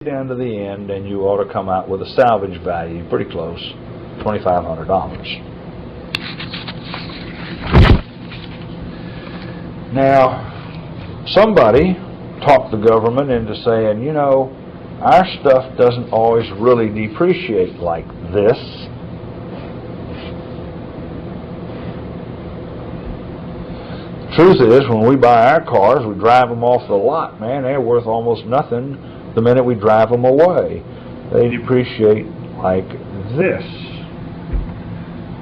down to the end, and you ought to come out with a salvage value pretty close, $2,500. Now, somebody talked the government into saying, you know, our stuff doesn't always really depreciate like this. Truth is, when we buy our cars, we drive them off the lot, man, they're worth almost nothing the minute we drive them away. They depreciate like this.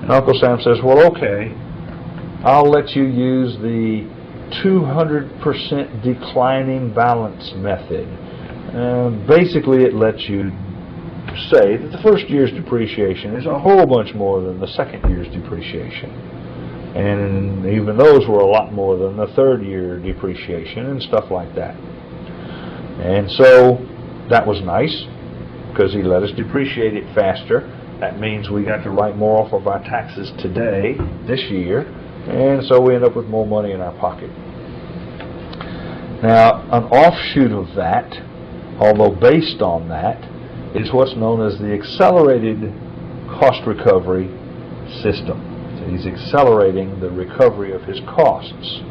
And Uncle Sam says, well, okay, I'll let you use the 200% declining balance method. Basically, it lets you say that the first year's depreciation is a whole bunch more than the second year's depreciation. And even those were a lot more than the third year depreciation and stuff like that. And so that was nice because he let us depreciate it faster. That means we got to write more off of our taxes today, this year, and so we end up with more money in our pocket. Now, an offshoot of that, although based on that, is what's known as the accelerated cost recovery system. So he's accelerating the recovery of his costs.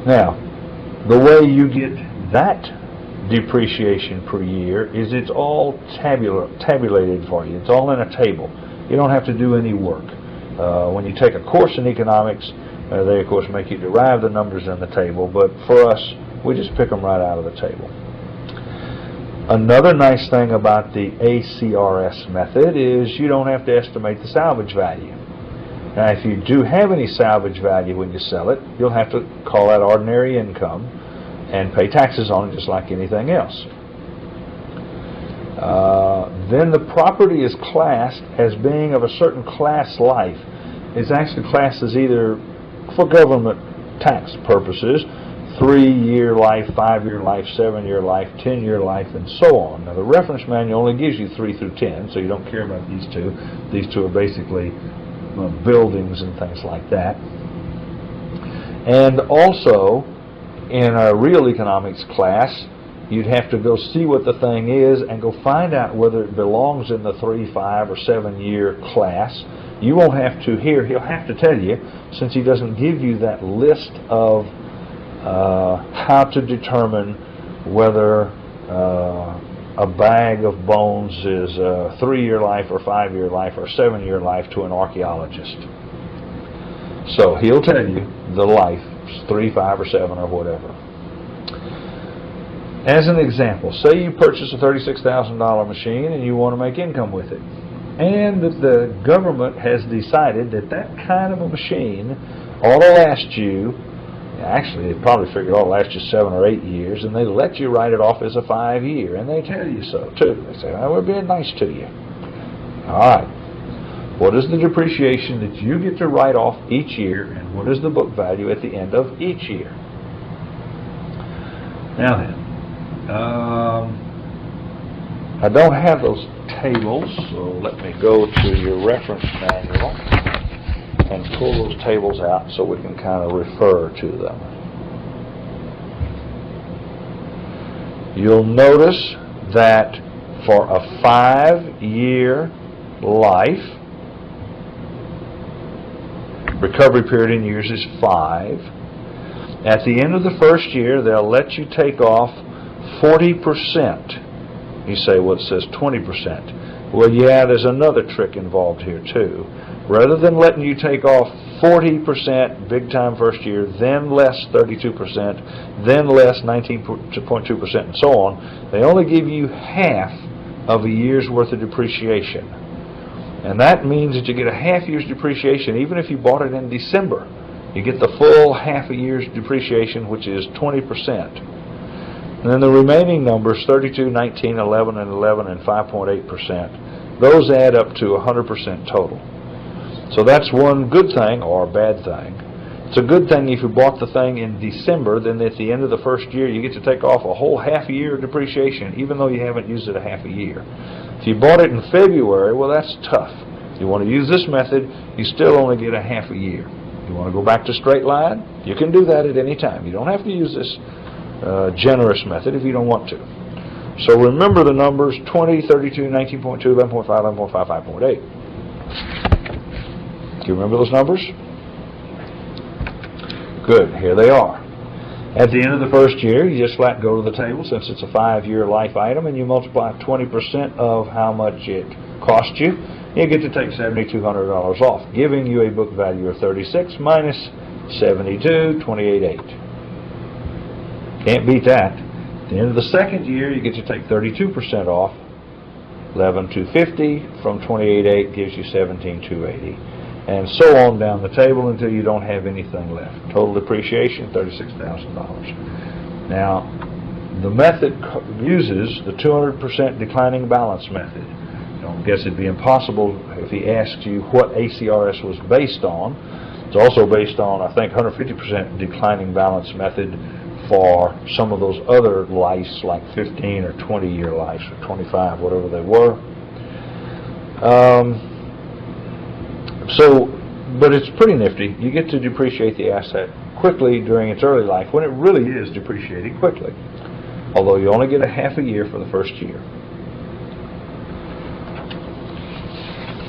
Now, the way you get that depreciation per year is it's all tabulated for you. It's all in a table. You don't have to do any work. When you take a course in economics, they of course make you derive the numbers in the table, but for us, we just pick them right out of the table. Another nice thing about the ACRS method is you don't have to estimate the salvage value. Now, if you do have any salvage value when you sell it, you'll have to call that ordinary income and pay taxes on it just like anything else. Then the property is classed as being of a certain class life. It's actually classed as either, for government tax purposes, 3-year life, 5-year life, 7-year life, 10-year life, and so on. Now, the reference manual only gives you 3 through 10, so you don't care about these two. These two are basically buildings and things like that. And also, in a real economics class, you'd have to go see what the thing is and go find out whether it belongs in the 3, 5, or 7-year class. You won't have to here. He'll have to tell you, since he doesn't give you that list of how to determine whether a bag of bones is a 3-year life or 5-year life or 7-year life to an archaeologist. So he'll tell you the life, 3, 5, or 7, or whatever. As an example, say you purchase a $36,000 machine and you want to make income with it. And that the government has decided that that kind of a machine ought to last you, actually they probably figured it ought to last you 7 or 8 years, and they let you write it off as a 5-year, and they tell you so too. They say, well, we're being nice to you. Alright, what is the depreciation that you get to write off each year, and what is the book value at the end of each year? Now then, I don't have those tables, so let me go to your reference manual and pull those tables out so we can kind of refer to them. You'll notice that for a 5-year life, recovery period in years is 5. At the end of the first year, they'll let you take off 40%. You say, well, it says 20%. Well, yeah, there's another trick involved here, too. Rather than letting you take off 40% big time first year, then less 32%, then less 19.2%, and so on, they only give you half of a year's worth of depreciation. And that means that you get a half year's depreciation even if you bought it in December. You get the full half a year's depreciation, which is 20%. And then the remaining numbers, 32, 19, 11, and 11, and 5.8%, those add up to 100% total. So that's one good thing or bad thing. It's a good thing if you bought the thing in December, then at the end of the first year you get to take off a whole half a year of depreciation, even though you haven't used it a half a year. If you bought it in February, well, that's tough. If you want to use this method, you still only get a half a year. You want to go back to straight line? You can do that at any time. You don't have to use this generous method if you don't want to. So remember the numbers 20, 32, 19.2, 11.5, 11.5, 5.8. Do you remember those numbers? Good, here they are. At the end of the first year, you just flat go to the table since it's a 5-year life item and you multiply 20% of how much it cost you. You get to take $7,200 off, giving you a book value of $36 minus $72, $28,800. Can't beat that. At the end of the second year, you get to take 32% off. $11,250 from $28,800 gives you $17,280. And so on down the table until you don't have anything left. Total depreciation, $36,000. Now, the method uses the 200% declining balance method. I guess it'd be impossible if he asked you what ACRS was based on. It's also based on, I think, 150% declining balance method for some of those other lives, like 15 or 20-year lives, or 25, whatever they were. But it's pretty nifty. You get to depreciate the asset quickly during its early life when it really is depreciating quickly, although you only get a half a year for the first year.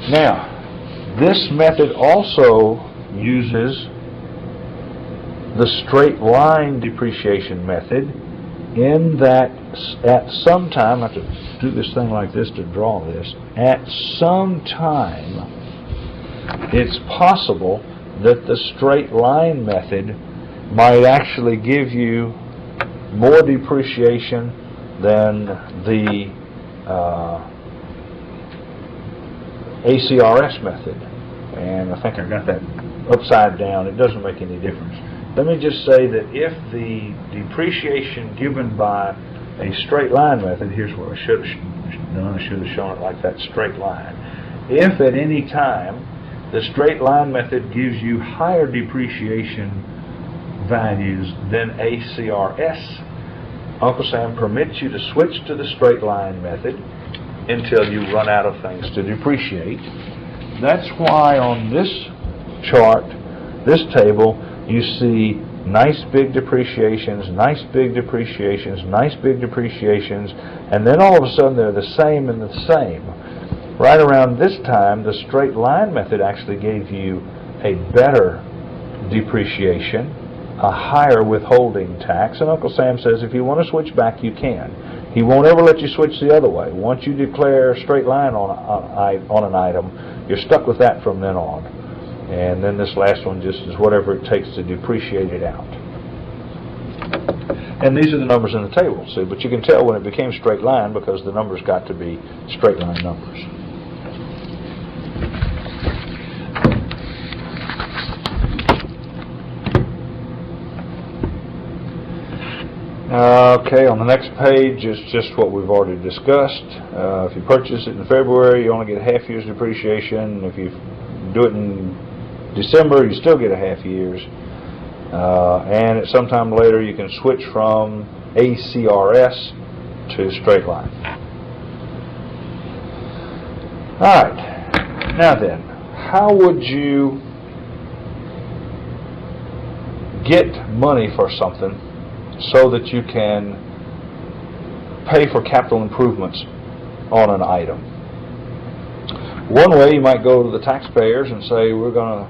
Now, this method also uses the straight line depreciation method in that at some time, I have to do this thing like this to draw this, at some time it's possible that the straight line method might actually give you more depreciation than the ACRS method. And I think I got that upside down. It doesn't make any difference. Let me just say that if the depreciation given by a straight line method, here's what I should have done. I should have shown it like that straight line. If at any time the straight line method gives you higher depreciation values than ACRS, Uncle Sam permits you to switch to the straight line method until you run out of things to depreciate. That's why on this chart, this table, you see nice big depreciations, nice big depreciations, nice big depreciations, and then all of a sudden they're the same and the same. Right around this time, the straight line method actually gave you a better depreciation, a higher withholding tax, and Uncle Sam says if you want to switch back, you can. He won't ever let you switch the other way. Once you declare a straight line on an item, you're stuck with that from then on. And then this last one just is whatever it takes to depreciate it out. And these are the numbers in the table, see, but you can tell when it became straight line because the numbers got to be straight line numbers. Okay, on the next page is just what we've already discussed. If you purchase it in February, you only get a half year's depreciation. If you do it in December, you still get a half year's. And at some time later, you can switch from ACRS to straight line. All right. Now then, how would you get money for something so that you can pay for capital improvements on an item? One way, you might go to the taxpayers and say, we're going to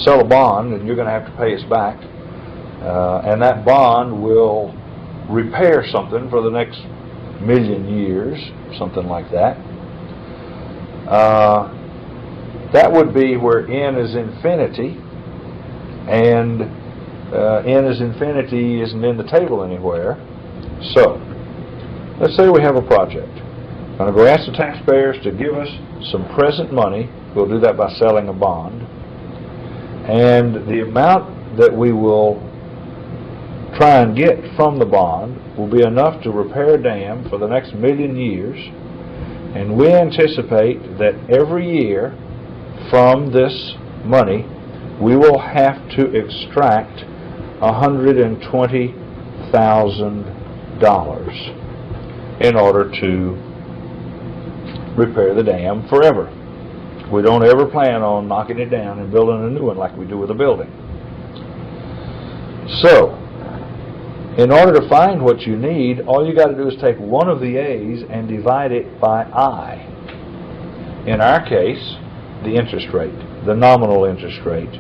sell a bond and you're going to have to pay us back. And that bond will repair something for the next 1,000,000 years, something like that. That would be where n is infinity, and n is infinity isn't in the table anywhere. So, let's say we have a project. I'm going to go ask the taxpayers to give us some present money. We'll do that by selling a bond. And the amount that we will try and get from the bond will be enough to repair a dam for the next 1,000,000 years. And we anticipate that every year from this money, we will have to extract $120,000 in order to repair the dam forever. We don't ever plan on knocking it down and building a new one like we do with a building. So, In order to find what you need, all you got to do is take one of the A's and divide it by I. In our case, the interest rate, the nominal interest rate,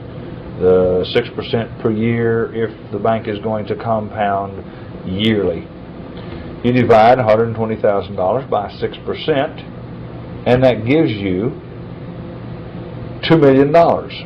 the 6% per year if the bank is going to compound yearly. You divide $120,000 by 6%, and that gives you $2 million.